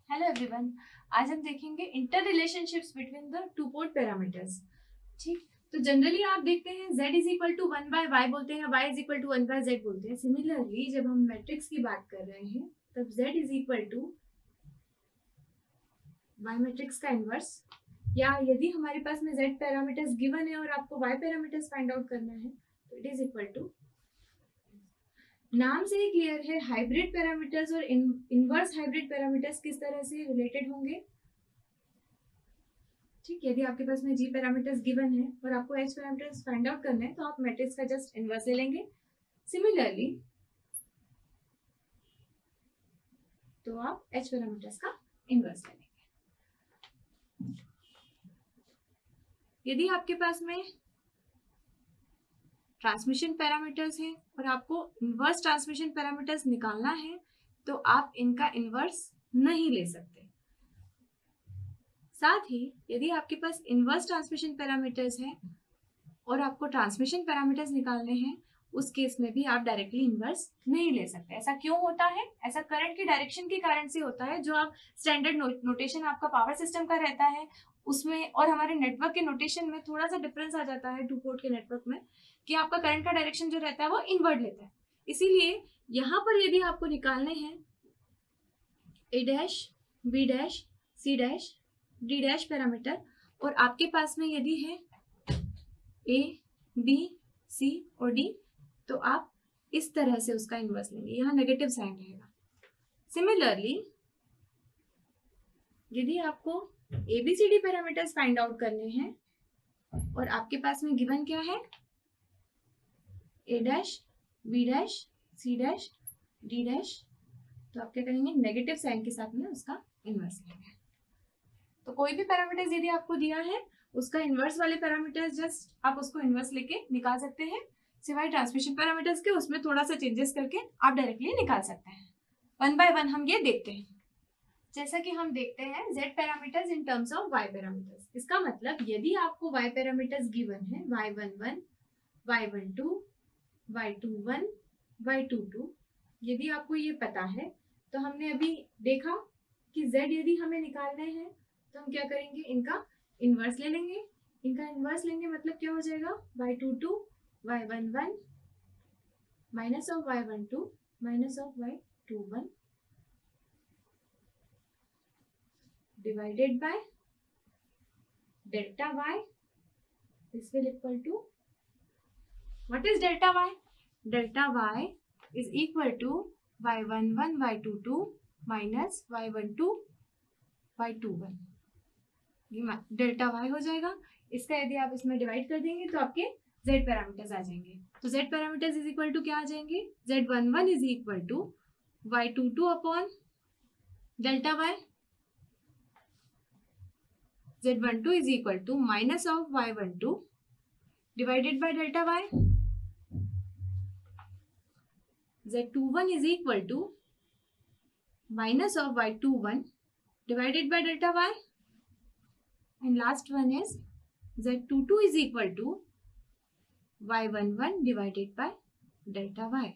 Hello everyone. आज हम देखेंगे inter relationships between the two port parameters. ठीक, तो जनरली आप देखते हैं z is equal to 1/y बोलते हैं, y is equal to 1/z बोलते हैं। सिमिलरली जब हम मैट्रिक्स की बात कर रहे हैं तब z is equal to y matrix का इनवर्स, या यदि हमारे पास में z पैरामीटर्स गिवन है और आपको y पैरामीटर्स फाइंड आउट करना है तो इट इज इक्वल टू, नाम से ही क्लियर है, हाइब्रिड पैरामीटर्स और इनवर्स हाइब्रिड पैरामीटर्स किस तरह से रिलेटेड होंगे। ठीक, यदि आपके पास में जी पैरामीटर्स गिवन है और आपको एच पैरामीटर्स फाइंड आउट करना है तो आप मैट्रिक्स का जस्ट इनवर्स ले लेंगे। सिमिलरली तो आप एच पैरामीटर्स का इनवर्स ले लेंगे। यदि आपके पास में ट्रांसमिशन पैरामीटर्स हैं और आपको इनवर्स ट्रांसमिशन पैरामीटर्स निकालना है तो आप इनका इनवर्स नहीं ले सकते। साथ ही यदि आपके पास इनवर्स ट्रांसमिशन पैरामीटर्स हैं और आपको ट्रांसमिशन पैरामीटर्स निकालने हैं उस केस में भी आप डायरेक्टली इनवर्स नहीं ले सकते। ऐसा क्यों होता है? ऐसा करंट की डायरेक्शन के कारण से होता है। जो आप स्टैंडर्ड नोटेशन आपका पावर सिस्टम का रहता है उसमें और हमारे नेटवर्क के नोटेशन में थोड़ा सा डिफरेंस आ जाता है टू पोर्ट के नेटवर्क में, कि आपका करंट का डायरेक्शन जो रहता है वो इनवर्ड लेता है। इसीलिए यहाँ पर यदि आपको निकालने हैं A dash, B dash, C dash, D dash parameter और आपके पास में यदि है ए, बी, सी और डी, तो आप इस तरह से उसका इनवर्स लेंगे। यहाँ नेगेटिव साइन रहेगा। सिमिलरली यदि आपको ABCD पैरामीटर्स फाइंड आउट करने हैं और आपके पास में गिवन क्या है, A dash, B dash, C dash, D dash, तो आप क्या करेंगे, नेगेटिव साइन के साथ में उसका इनवर्स लेंगे। तो कोई भी पैरामीटर्स यदि आपको दिया है उसका इनवर्स वाले पैरामीटर्स जस्ट आप उसको इनवर्स लेके निकाल सकते हैं, सिवाय ट्रांसमिशन पैरामीटर्स के, उसमें थोड़ा सा चेंजेस करके आप डायरेक्टली निकाल सकते हैं। वन बाय वन हम ये देखते हैं। जैसा कि हम देखते हैं z parameters in terms of y parameters. इसका मतलब यदि आपको y पैरामीटर्स गिवन है y11, y12, y21, y22, यदि आपको ये पता है तो हमने अभी देखा कि z यदि हमें निकालने हैं तो हम क्या करेंगे, इनका इनवर्स ले लेंगे। इनका इनवर्स लेंगे मतलब क्या हो जाएगा, y22, y11 minus of y12 minus of y21 divided by delta y. This will equal to, what is delta y? Delta y is equal to y11 y22 minus y12 y21. ये delta y हो जाएगा। इसका यदि आप इसमें divide कर देंगे तो आपके z पैरामीटर्स आ जाएंगे। तो z parameters is equal to क्या आ जाएंगे, z11 is equal to y22 upon delta y, z12 is equal to minus of y12 divided by delta y, z21 is equal to minus of y21 divided by delta y, and last one is z22 is equal to y11 divided by delta y.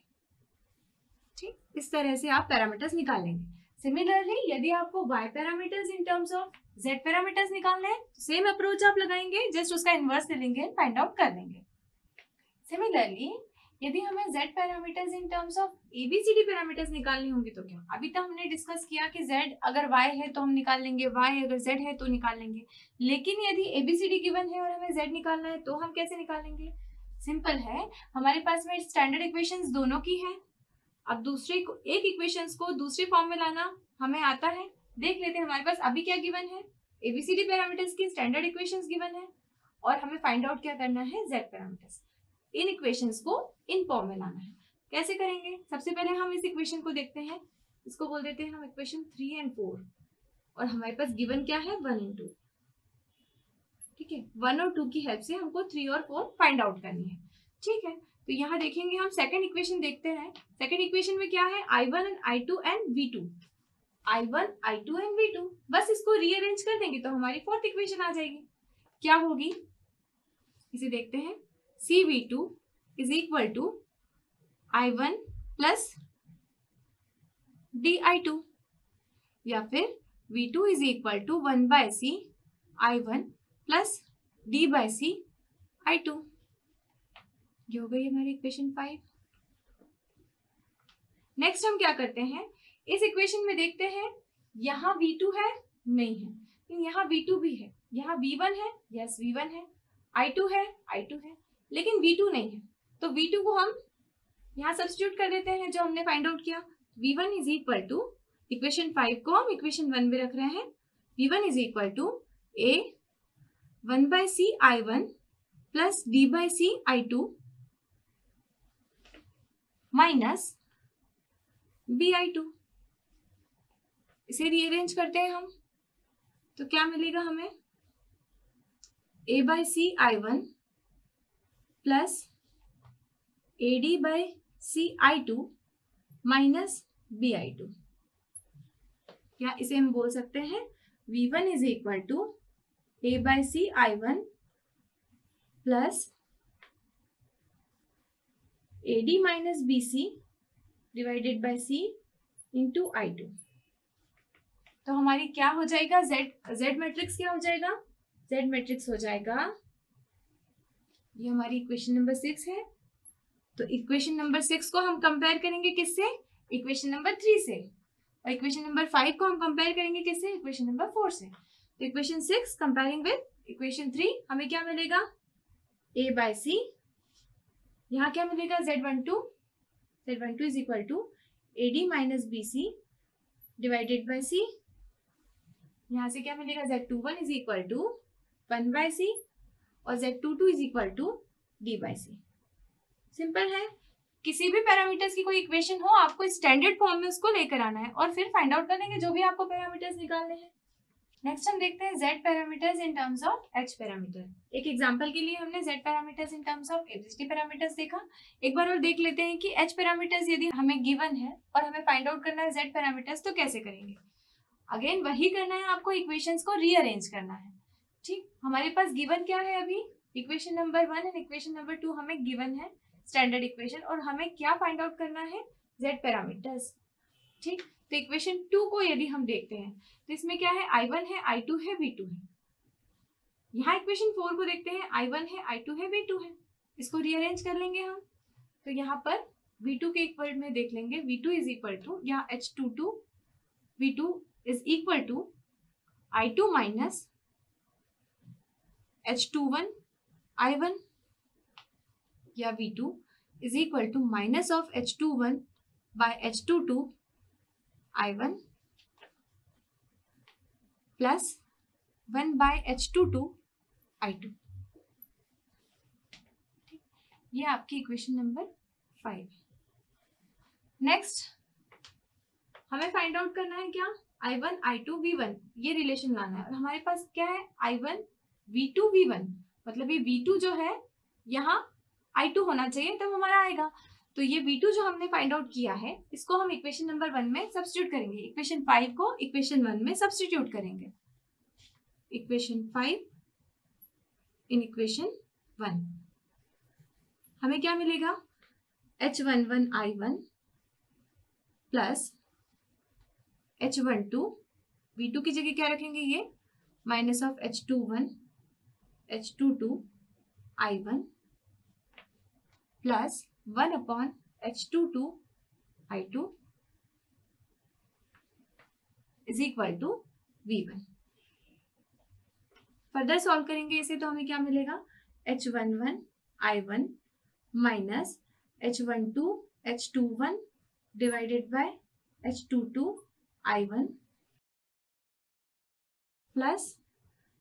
ठीक, इस तरह से आप parameters निकाल लेंगे। Similarly यदि आपको y parameters in terms of z parameters निकालना है तो सेम अप्रोच आप लगाएंगे, जस्ट उसका इनवर्स ले लेंगे, फाइंड आउट कर देंगे। सिमिलरली यदि हमें z parameters in terms of ABCD parameters निकालने होंगे तो क्या, अभी तक हमने डिस्कस किया कि z अगर y है तो हम निकाल लेंगे, y अगर z है तो निकाल लेंगे। लेकिन यदि ABCD गिवन है और हमें z निकालना है तो हम कैसे निकालेंगे? सिंपल है, हमारे पास में स्टैंडर्ड इक्वेशंस दोनों की है। अब दूसरे एक इक्वेशंस को दूसरी फॉर्म में लाना हमें आता है। देख लेते हैं हमारे पास अभी क्या गिवन है, ABCD पैरामीटर्स की स्टैंडर्ड इक्वेशंस गिवन है और हमें फाइंड आउट क्या करना है, z पैरामीटर्स। इन इक्वेशंस को इन फॉर्म में लाना है। कैसे करेंगे? सबसे पहले हम इस इक्वेशन को देखते हैं, इसको बोल देते हैं हम इक्वेशन 3 और 4 और हमारे पास गिवन क्या है, 1 और 2। ठीक है, 1 और 2 की हेल्प से हमको 3 और 4 फाइंड आउट करनी है। ठीक है, तो यहाँ देखेंगे हम सेकंड इक्वेशन देखते हैं। सेकंड इक्वेशन में क्या है, I1 and I2 and V2, I1, I2 and V2। बस इसको रीअरेंज कर देंगे तो हमारी फोर्थ इक्वेशन आ जाएगी। क्या होगी, इसे देखते हैं। CV2 is equal to I1 plus DI2, या फिर V2 is equal to 1/c I1 plus D/c I2। ये हो गई हमारी इक्वेशन 5। नेक्स्ट हम क्या करते हैं, इस इक्वेशन में देखते हैं यहाँ V2 है, नहीं है, लेकिन यहाँ V2 भी है, यहाँ V1 है, यस V1 है, I2 है, I2 है, लेकिन V2 नहीं है। तो V2 को हम यहाँ सब्स्टिट्यूट कर देते हैं जो हमने फाइंड आउट किया। V1 is equal to, equation 5 को हम इक्वेशन 1 में रख रहे हैं। V1 is equal to A 1/c I1 plus D/c I2 minus BI2। इसे रीअरेंज करते हैं हम, तो क्या मिलेगा हमें, A/c I1 plus AD/c I2 minus BI2। या इसे हम बोल सकते हैं V1 is equal to A/c I1 plus AD minus BC divided by C into I2। तो हमारी क्या हो जाएगा, Z मैट्रिक्स क्या हो जाएगा, Z मैट्रिक्स हो जाएगा, ये हमारी इक्वेशन नंबर 6 है। तो इक्वेशन नंबर 6 को हम कंपेयर करेंगे किससे, इक्वेशन नंबर 3 से, और इक्वेशन नंबर 5 को हम कंपेयर करेंगे किससे, इक्वेशन नंबर 4 से। तो इक्वेशन 6 कंपेयरिंग विद इक्वेशन 3 हमें क्या मिलेगा, A/c, यहाँ क्या मिलेगा, Z12 is equal to AD minus BC divided by C। यहाँ से क्या मिलेगा, Z21 is equal to 1/c और Z22 is equal to D/c। Simple है, किसी भी पैरामीटर्स की कोई इक्वेशन हो आपको स्टैंडर्ड फॉर्म में उसको लेकर आना है और फिर फाइंड आउट करेंगे जो भी आपको पैरामीटर्स निकालने हैं। नेक्स्ट हम देखते हैं Z parameters in terms of H parameter. एक एग्जांपल के लिए हमने Z parameters in terms of ABCD parameters देखा। एक बार और देख लेते हैं कि H पैरामीटर्स यदि हमें गिवन है और हमें फाइंड आउट करना है Z पैरामीटर्स, तो कैसे करेंगे। अगेन वही करना है, आपको इक्वेशंस को रीअरेंज करना है। ठीक, हमारे पास गिवन क्या है अभी, equation number 1 and equation number 2 हमें गिवन है स्टैंडर्ड इक्वेशन, और हमें क्या फाइंड आउट करना है, Z पैरामीटर्स। ठीक, तो इक्वेशन 2 को यदि हम देखते हैं तो इसमें क्या है, I1 है, I2 है, V2 है। यहाँ इक्वेशन 4 को देखते हैं, I1 है, I2 है, V2 है। इसको रीअरेंज कर लेंगे हम, तो यहाँ पर V2 के इक्वल में देख लेंगे, V2 इज इक्वल टू, यहाँ H22 V2 is equal to I2 minus H21 I1, या V2 is equal to minus of H21 by H22 I1 plus 1 by H22 I2। ये आपकी इक्वेशन नंबर 5। नेक्स्ट हमें find out करना है क्या, I1 I2 V1, ये relation लाना है। और हमारे पास क्या है, I1 V2 V1, मतलब ये V2 जो है यहाँ I2 होना चाहिए तब हमारा आएगा। तो ये V2 जो हमने फाइंड आउट किया है इसको हम इक्वेशन नंबर 1 में सब्स्टिट्यूट करेंगे, इक्वेशन 5 को इक्वेशन 1 में सब्स्टिट्यूट करेंगे। इक्वेशन 5 इन इक्वेशन 1 हमें क्या मिलेगा, H11 I1 plus H12, V2 की जगह क्या रखेंगे, ये minus of H21 H22 I1 plus 1 upon H22 I2 is equal to V1। Further solve करेंगे इसे तो हमें क्या मिलेगा, H11 I1 minus H12 H21 divided by H22 I1 plus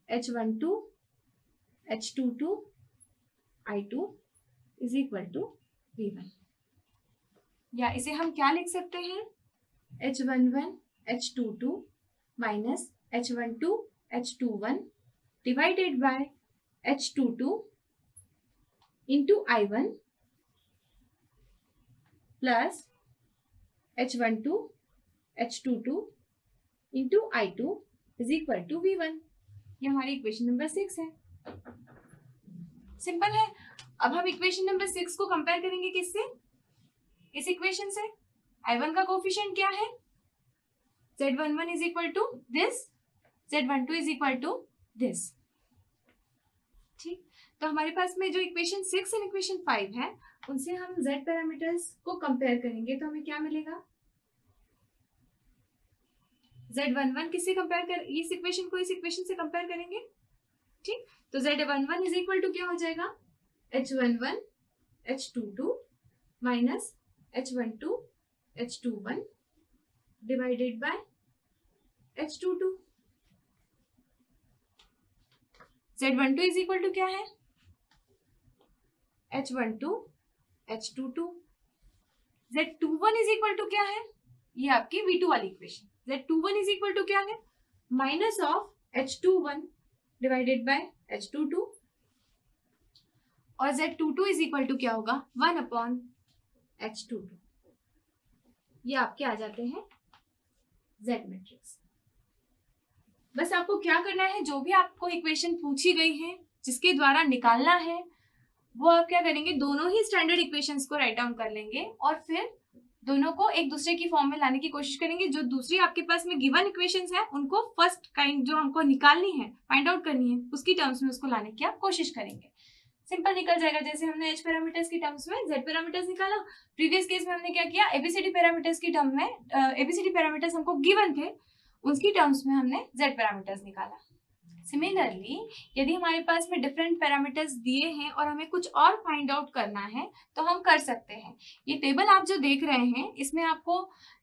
H12 H22 I2 is equal to V1। या इसे हम क्या लिख सकते हैं, H11 H22 minus H12 H21 divided by H22 into I1 plus H12 H22 into I2 is equal to V1। ये हमारी equation number 6 है। सिंपल है। अब हम इक्वेशन नंबर 6 को कंपेयर करेंगे किससे, इस इक्वेशन से। I1 का कोफिशिएंट क्या है, Z11 is equal to this, Z12 is equal to this. ठीक, तो हमारे पास में जो इक्वेशन 6 एंड इक्वेशन 5 है उनसे हम Z पैरामीटर्स को कंपेयर करेंगे तो हमें क्या मिलेगा, Z11 किससे कंपेयर कर, इस इक्वेशन को इस इक्वेशन से कंपेयर करेंगे। ठीक, तो Z11 इज इक्वल टू क्या हो जाएगा, H11 H22 minus H12 H21 divided by H22। Z12 is equal to क्या है, H12 H22। Z21 is equal to क्या है, ये आपकी V2 वाली equation, Z21 is equal to क्या है, minus of H21 divided by H22, और Z22 इज इक्वल टू क्या होगा, 1 अपॉन H22। ये आपके आ जाते हैं Z मैट्रिक्स। बस आपको क्या करना है, जो भी आपको इक्वेशन पूछी गई है जिसके द्वारा निकालना है वो आप क्या करेंगे, दोनों ही स्टैंडर्ड इक्वेशंस को राइट डाउन कर लेंगे और फिर दोनों को एक दूसरे की फॉर्म में लाने की कोशिश करेंगे। जो दूसरी आपके पास में गिवन इक्वेशंस है उनको फर्स्ट काइंड जो हमको निकालनी है, फाइंड आउट करनी है, उसकी टर्म्स में उसको लाने की आप कोशिश करेंगे। सिंपल निकल जाएगा। जैसे हमने H पैरामीटर्स की टर्म्स में Z पैरामीटर्स निकाला, प्रीवियस केस में हमने क्या किया, ABCD पैरामीटर्स की टर्म में ABCD पैरामीटर्स हमको गिवन थे, उसकी टर्म्स में हमने Z पैरामीटर्स निकाला। सिमिलरली यदि हमारे पास में डिफरेंट पैरामीटर्स दिए हैं और हमें कुछ और फाइंड आउट करना है तो हम कर सकते हैं। ये टेबल आप जो देख रहे हैं इसमें आपको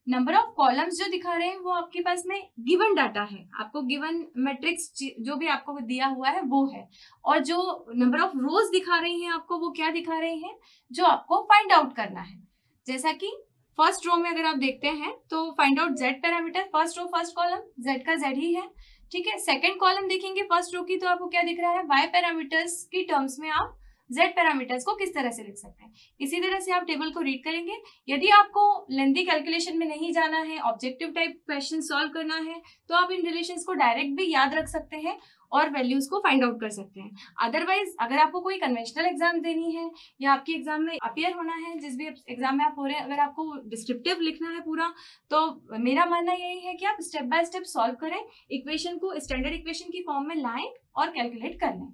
नंबर ऑफ कॉलम्स जो दिखा रहे हैं वो आपके पास में गिवन डाटा है, आपको गिवन मैट्रिक्स जो भी आपको दिया हुआ है वो है, और जो नंबर ऑफ रोज दिखा रही हैं आपको वो क्या दिखा रही हैं, जो आपको फाइंड आउट करना है। जैसा कि फर्स्ट रो में अगर आप देखते हैं तो find out Z parameter, first row first column Z का Z ही है। ठीक है, सेकंड कॉलम देखेंगे फर्स्ट रो की तो आपको क्या दिख रहा है, Y पैरामीटर्स की टर्म्स में आप Z पैरामीटर्स को किस तरह से लिख सकते हैं। इसी तरह से आप टेबल को रीड करेंगे। यदि आपको लेंथी कैलकुलेशन में नहीं जाना है, ऑब्जेक्टिव टाइप क्वेश्चन सॉल्व करना है तो आप इन रिलेशंस को डायरेक्ट भी याद रख सकते हैं और वैल्यूज को फाइंड आउट कर सकते हैं। अदरवाइज अगर आपको कोई कन्वेंशनल एग्जाम देनी है या आपकी एग्जाम में अपीयर होना है, जिस भी एग्जाम में आप हो रहे हैं, अगर आपको डिस्क्रिप्टिव लिखना है पूरा, तो मेरा मानना यही है कि आप स्टेप बाय स्टेप सॉल्व करें, इक्वेशन को स्टैंडर्ड इक्वेशन की फॉर्म में लाएं और कैलकुलेट कर लें।